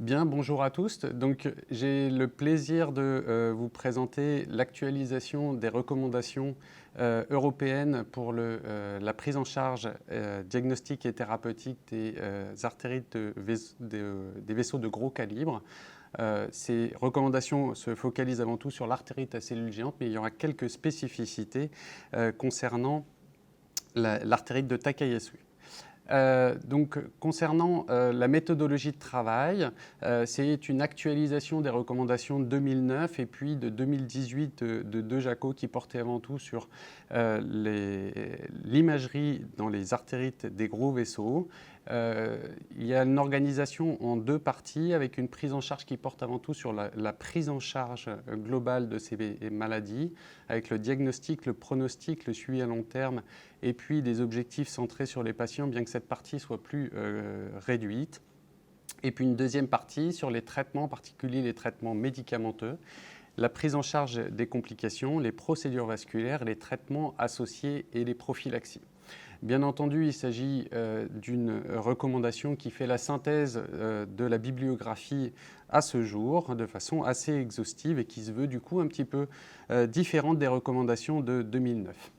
Bien, bonjour à tous. Donc, j'ai le plaisir de vous présenter l'actualisation des recommandations européennes pour la prise en charge diagnostique et thérapeutique des artérites des vaisseaux de gros calibre. Ces recommandations se focalisent avant tout sur l'artérite à cellules géantes, mais il y aura quelques spécificités concernant l'artérite de Takayasu. Donc, concernant la méthodologie de travail, c'est une actualisation des recommandations de 2009 et puis de 2018 de Jaco qui portait avant tout sur l'imagerie dans les artérites des gros vaisseaux. Il y a une organisation en deux parties avec une prise en charge qui porte avant tout sur la prise en charge globale de ces maladies, avec le diagnostic, le pronostic, le suivi à long terme et puis des objectifs centrés sur les patients, bien que cette partie soit plus réduite. Et puis une deuxième partie sur les traitements, en particulier les traitements médicamenteux, la prise en charge des complications, les procédures vasculaires, les traitements associés et les prophylaxies. Bien entendu, il s'agit d'une recommandation qui fait la synthèse de la bibliographie à ce jour de façon assez exhaustive et qui se veut du coup un petit peu différente des recommandations de 2009.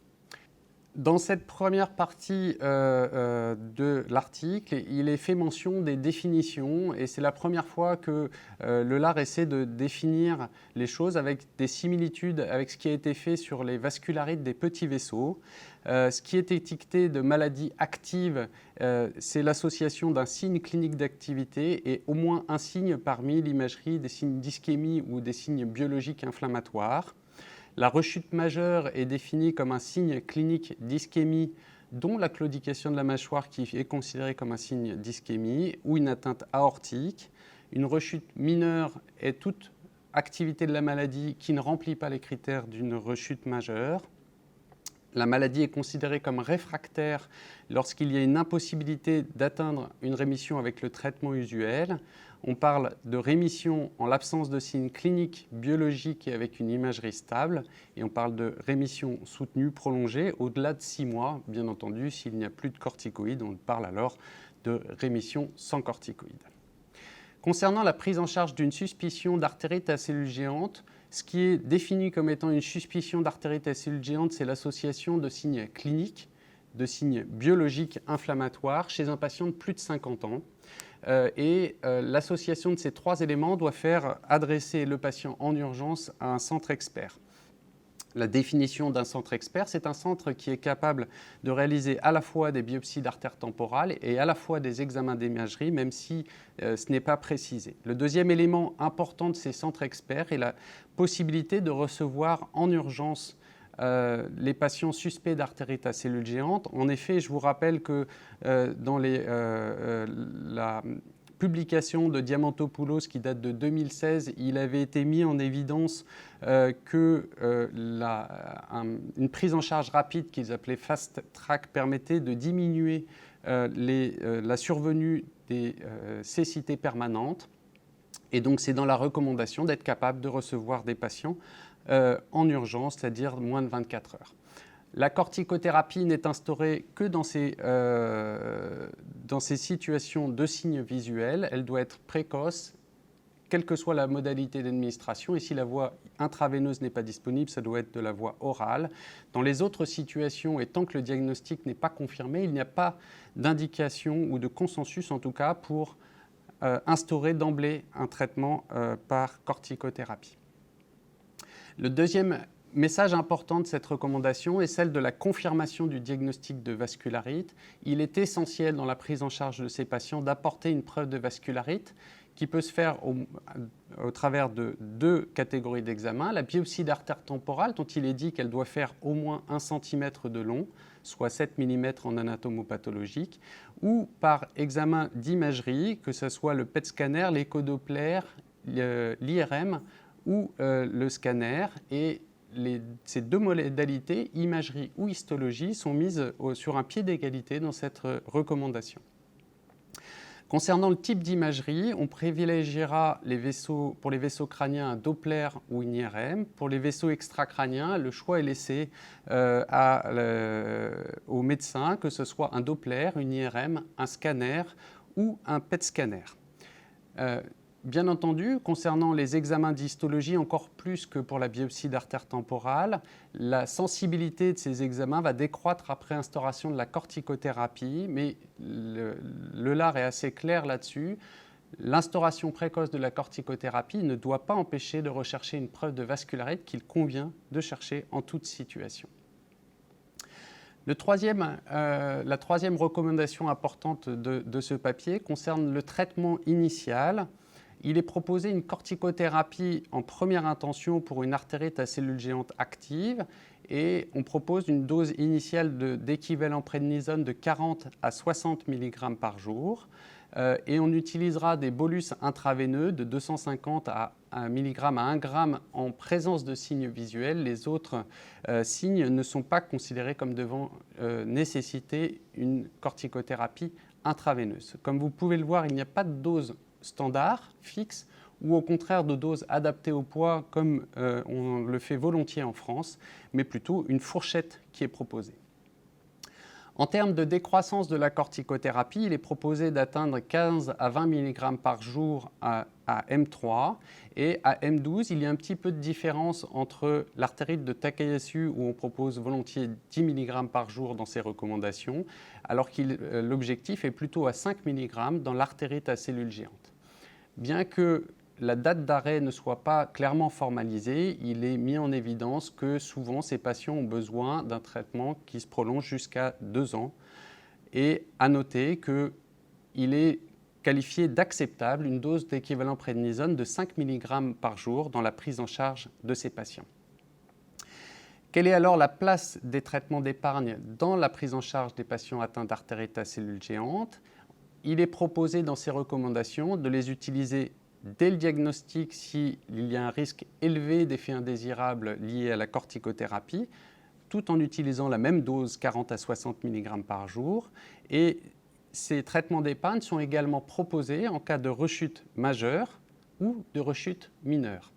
Dans cette première partie de l'article, il est fait mention des définitions et c'est la première fois que le LAR essaie de définir les choses avec des similitudes avec ce qui a été fait sur les vascularites des petits vaisseaux. Ce qui est étiqueté de maladie active, c'est l'association d'un signe clinique d'activité et au moins un signe parmi l'imagerie des signes d'ischémie ou des signes biologiques inflammatoires. La rechute majeure est définie comme un signe clinique d'ischémie dont la claudication de la mâchoire qui est considérée comme un signe d'ischémie ou une atteinte aortique. Une rechute mineure est toute activité de la maladie qui ne remplit pas les critères d'une rechute majeure. La maladie est considérée comme réfractaire lorsqu'il y a une impossibilité d'atteindre une rémission avec le traitement usuel. On parle de rémission en l'absence de signes cliniques, biologiques et avec une imagerie stable. Et on parle de rémission soutenue, prolongée, au-delà de 6 mois. Bien entendu, s'il n'y a plus de corticoïdes, on parle alors de rémission sans corticoïdes. Concernant la prise en charge d'une suspicion d'artérite à cellules géantes, ce qui est défini comme étant une suspicion d'artérite à cellules géantes, c'est l'association de signes cliniques, de signes biologiques inflammatoires chez un patient de plus de 50 ans. L'association de ces trois éléments doit faire adresser le patient en urgence à un centre expert. La définition d'un centre expert, c'est un centre qui est capable de réaliser à la fois des biopsies d'artères temporales et à la fois des examens d'imagerie, même si ce n'est pas précisé. Le deuxième élément important de ces centres experts est la possibilité de recevoir en urgence les patients suspects d'artérite à cellules géantes. En effet, je vous rappelle que dans la publication de Diamantopoulos qui date de 2016, il avait été mis en évidence qu'une prise en charge rapide qu'ils appelaient Fast Track permettait de diminuer la survenue des cécités permanentes. Et donc c'est dans la recommandation d'être capable de recevoir des patients en urgence, c'est-à-dire moins de 24 heures. La corticothérapie n'est instaurée que dans ces situations de signes visuels. Elle doit être précoce, quelle que soit la modalité d'administration. Et si la voie intraveineuse n'est pas disponible, ça doit être de la voie orale. Dans les autres situations, et tant que le diagnostic n'est pas confirmé, il n'y a pas d'indication ou de consensus, en tout cas, pour instaurer d'emblée un traitement par corticothérapie. Le deuxième message important de cette recommandation est celle de la confirmation du diagnostic de vascularite. Il est essentiel dans la prise en charge de ces patients d'apporter une preuve de vascularite qui peut se faire au travers de deux catégories d'examens. La biopsie d'artère temporale, dont il est dit qu'elle doit faire au moins 1 cm de long, soit 7 mm en anatomopathologique, ou par examen d'imagerie, que ce soit le PET scanner, l'échodoppler, l'IRM ou le scanner. Et ces deux modalités, imagerie ou histologie, sont mises sur un pied d'égalité dans cette recommandation. Concernant le type d'imagerie, on privilégiera pour les vaisseaux crâniens un Doppler ou une IRM. Pour les vaisseaux extracrâniens, le choix est laissé aux médecins, que ce soit un Doppler, une IRM, un scanner ou un PET scanner. Bien entendu, concernant les examens d'histologie, encore plus que pour la biopsie d'artère temporale, la sensibilité de ces examens va décroître après instauration de la corticothérapie, mais le LAR est assez clair là-dessus. L'instauration précoce de la corticothérapie ne doit pas empêcher de rechercher une preuve de vascularite qu'il convient de chercher en toute situation. La troisième recommandation importante de ce papier concerne le traitement initial. Il est proposé une corticothérapie en première intention pour une artérite à cellules géantes active et on propose une dose initiale d'équivalent prednisone de 40 à 60 mg par jour. Et on utilisera des bolus intraveineux de 250 à 1 mg à 1 g en présence de signes visuels. Les autres signes ne sont pas considérés comme devant nécessiter une corticothérapie intraveineuse. Comme vous pouvez le voir, il n'y a pas de dose standard, fixe, ou au contraire de dose adaptée au poids comme on le fait volontiers en France, mais plutôt une fourchette qui est proposée. En termes de décroissance de la corticothérapie, il est proposé d'atteindre 15 à 20 mg par jour à M3 et à M12, il y a un petit peu de différence entre l'artérite de Takayasu où on propose volontiers 10 mg par jour dans ses recommandations, alors que l'objectif est plutôt à 5 mg dans l'artérite à cellules géantes. Bien que la date d'arrêt ne soit pas clairement formalisée, il est mis en évidence que souvent ces patients ont besoin d'un traitement qui se prolonge jusqu'à 2 ans. Et à noter qu'il est qualifié d'acceptable une dose d'équivalent prednisone de 5 mg par jour dans la prise en charge de ces patients. Quelle est alors la place des traitements d'épargne dans la prise en charge des patients atteints d'artérite à cellules géantes? Il est proposé dans ces recommandations de les utiliser dès le diagnostic s'il y a un risque élevé d'effets indésirables liés à la corticothérapie, tout en utilisant la même dose 40 à 60 mg par jour. Et ces traitements d'épargne sont également proposés en cas de rechute majeure ou de rechute mineure.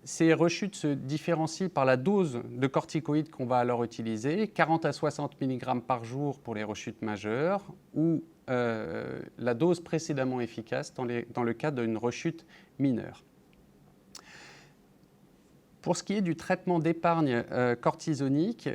Ces rechutes se différencient par la dose de corticoïdes qu'on va alors utiliser, 40 à 60 mg par jour pour les rechutes majeures ou la dose précédemment efficace dans le cas d'une rechute mineure. Pour ce qui est du traitement d'épargne cortisonique,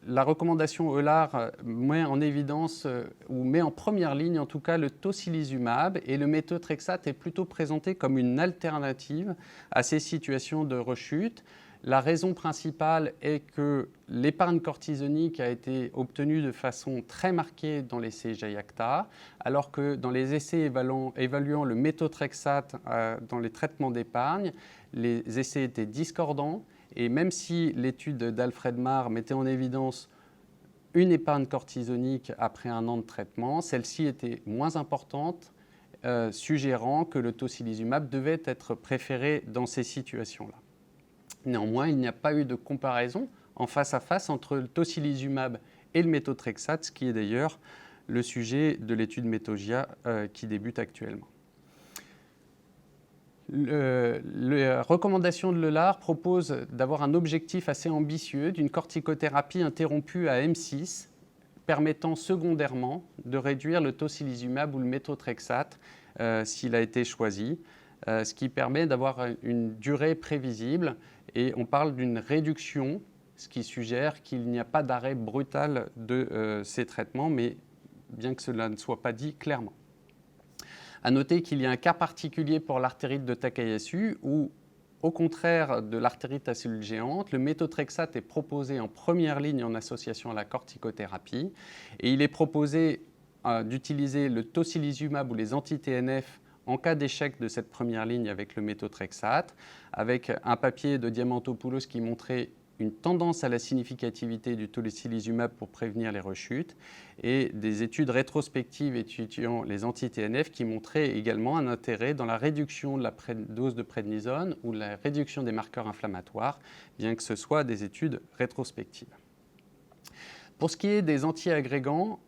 la recommandation EULAR met en évidence ou met en première ligne en tout cas le tocilizumab et le méthotrexate est plutôt présenté comme une alternative à ces situations de rechute. La raison principale est que l'épargne cortisonique a été obtenue de façon très marquée dans l'essai JAIACTA, alors que dans les essais évaluant le méthotrexate dans les traitements d'épargne, les essais étaient discordants. Et même si l'étude d'Alfred Marr mettait en évidence une épargne cortisonique après 1 an de traitement, celle-ci était moins importante, suggérant que le tocilizumab devait être préféré dans ces situations-là. Néanmoins, il n'y a pas eu de comparaison en face à face entre le tocilizumab et le méthotrexate, ce qui est d'ailleurs le sujet de l'étude METHOGIA qui débute actuellement. La recommandation de l'EULAR propose d'avoir un objectif assez ambitieux d'une corticothérapie interrompue à M6, permettant secondairement de réduire le tocilizumab ou le méthotrexate s'il a été choisi, ce qui permet d'avoir une durée prévisible. Et on parle d'une réduction, ce qui suggère qu'il n'y a pas d'arrêt brutal de ces traitements, mais bien que cela ne soit pas dit clairement. À noter qu'il y a un cas particulier pour l'artérite de Takayasu où, au contraire de l'artérite à cellules géantes, le méthotrexate est proposé en première ligne en association à la corticothérapie et il est proposé d'utiliser le tocilizumab ou les anti-TNF en cas d'échec de cette première ligne avec le méthotrexate, avec un papier de Diamantopoulos qui montrait une tendance à la significativité du tocilizumab pour prévenir les rechutes et des études rétrospectives étudiant les anti-TNF qui montraient également un intérêt dans la réduction de la dose de prednisone ou la réduction des marqueurs inflammatoires, bien que ce soit des études rétrospectives. Pour ce qui est des antiagrégants,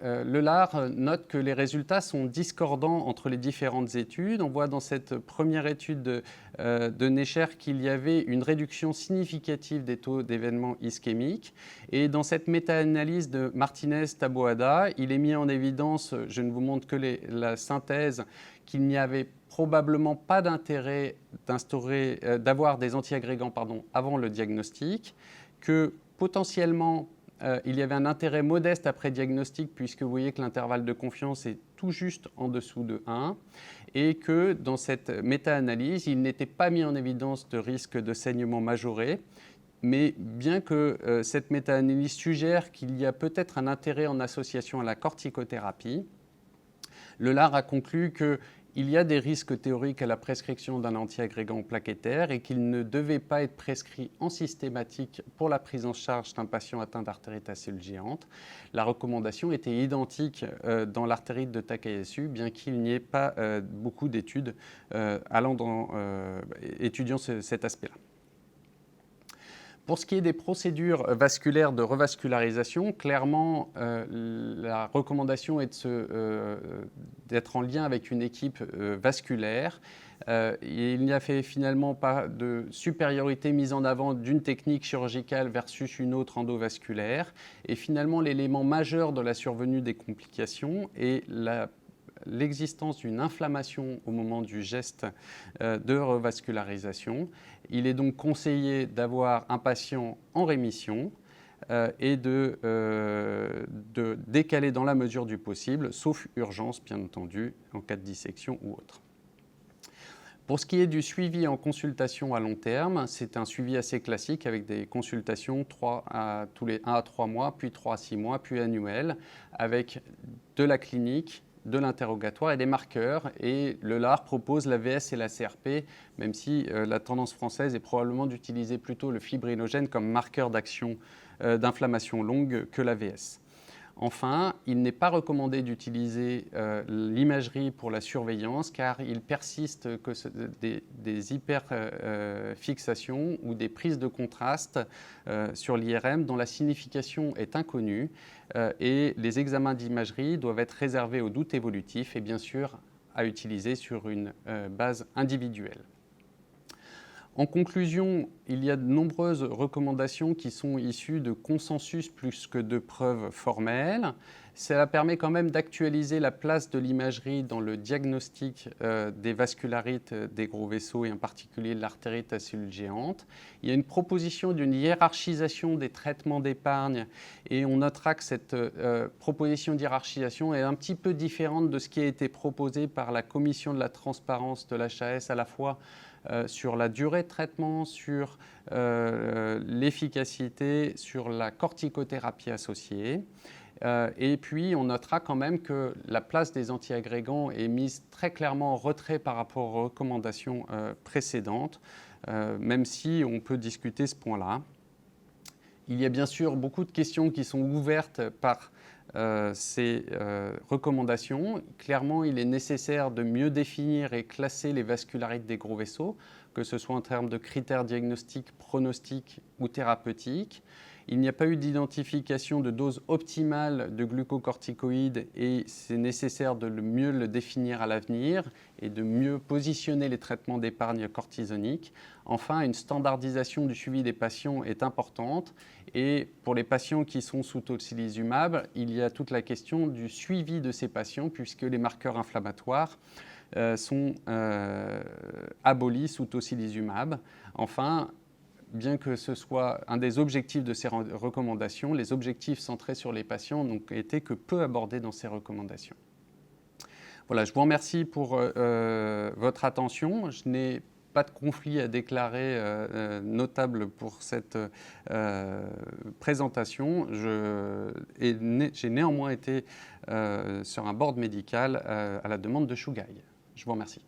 le LAR note que les résultats sont discordants entre les différentes études. On voit dans cette première étude de Necher qu'il y avait une réduction significative des taux d'événements ischémiques. Et dans cette méta-analyse de Martinez-Taboada, il est mis en évidence, je ne vous montre que la synthèse, qu'il n'y avait probablement pas d'intérêt d'avoir des antiagrégants avant le diagnostic, que potentiellement il y avait un intérêt modeste après diagnostic, puisque vous voyez que l'intervalle de confiance est tout juste en dessous de 1, et que dans cette méta-analyse, il n'était pas mis en évidence de risque de saignement majoré. Mais bien que cette méta-analyse suggère qu'il y a peut-être un intérêt en association à la corticothérapie, le LAR a conclu qu'il y a des risques théoriques à la prescription d'un antiagrégant plaquettaire et qu'il ne devait pas être prescrit en systématique pour la prise en charge d'un patient atteint d'artérite à cellules géantes. La recommandation était identique dans l'artérite de Takayasu, bien qu'il n'y ait pas beaucoup d'études étudiant cet aspect-là. Pour ce qui est des procédures vasculaires de revascularisation, clairement, la recommandation est d'être en lien avec une équipe vasculaire. Il n'y a finalement pas de supériorité mise en avant d'une technique chirurgicale versus une autre endovasculaire. Et finalement, l'élément majeur de la survenue des complications est l'existence d'une inflammation au moment du geste de revascularisation. Il est donc conseillé d'avoir un patient en rémission et de décaler dans la mesure du possible, sauf urgence bien entendu, en cas de dissection ou autre. Pour ce qui est du suivi en consultation à long terme, c'est un suivi assez classique avec des consultations tous les 1 à 3 mois, puis 3 à 6 mois, puis annuelles, avec de la clinique, de l'interrogatoire et des marqueurs. Et le LAR propose la VS et la CRP, même si la tendance française est probablement d'utiliser plutôt le fibrinogène comme marqueur d'action d'inflammation longue que la VS. Enfin, il n'est pas recommandé d'utiliser l'imagerie pour la surveillance car il persiste que des hyperfixations ou des prises de contraste sur l'IRM dont la signification est inconnue et les examens d'imagerie doivent être réservés aux doutes évolutifs et bien sûr à utiliser sur une base individuelle. En conclusion, il y a de nombreuses recommandations qui sont issues de consensus plus que de preuves formelles. Cela permet quand même d'actualiser la place de l'imagerie dans le diagnostic des vascularites des gros vaisseaux et en particulier de l'artérite à cellules géantes. Il y a une proposition d'une hiérarchisation des traitements d'épargne et on notera que cette proposition d'hiérarchisation est un petit peu différente de ce qui a été proposé par la Commission de la transparence de l'HAS à la fois sur la durée de traitement, sur l'efficacité, sur la corticothérapie associée. Et puis, on notera quand même que la place des antiagrégants est mise très clairement en retrait par rapport aux recommandations précédentes, même si on peut discuter ce point-là. Il y a bien sûr beaucoup de questions qui sont ouvertes par ces recommandations. Clairement, il est nécessaire de mieux définir et classer les vascularites des gros vaisseaux, que ce soit en termes de critères diagnostiques, pronostiques ou thérapeutiques. Il n'y a pas eu d'identification de dose optimale de glucocorticoïdes et c'est nécessaire de mieux le définir à l'avenir et de mieux positionner les traitements d'épargne cortisonique. Enfin, une standardisation du suivi des patients est importante et pour les patients qui sont sous tocilizumab, il y a toute la question du suivi de ces patients puisque les marqueurs inflammatoires sont abolis sous tocilizumab. Enfin, bien que ce soit un des objectifs de ces recommandations, les objectifs centrés sur les patients n'ont été que peu abordés dans ces recommandations. Voilà, je vous remercie pour votre attention. Je n'ai pas de conflit à déclarer notable pour cette présentation. J'ai néanmoins été sur un board médical à la demande de Chugai. Je vous remercie.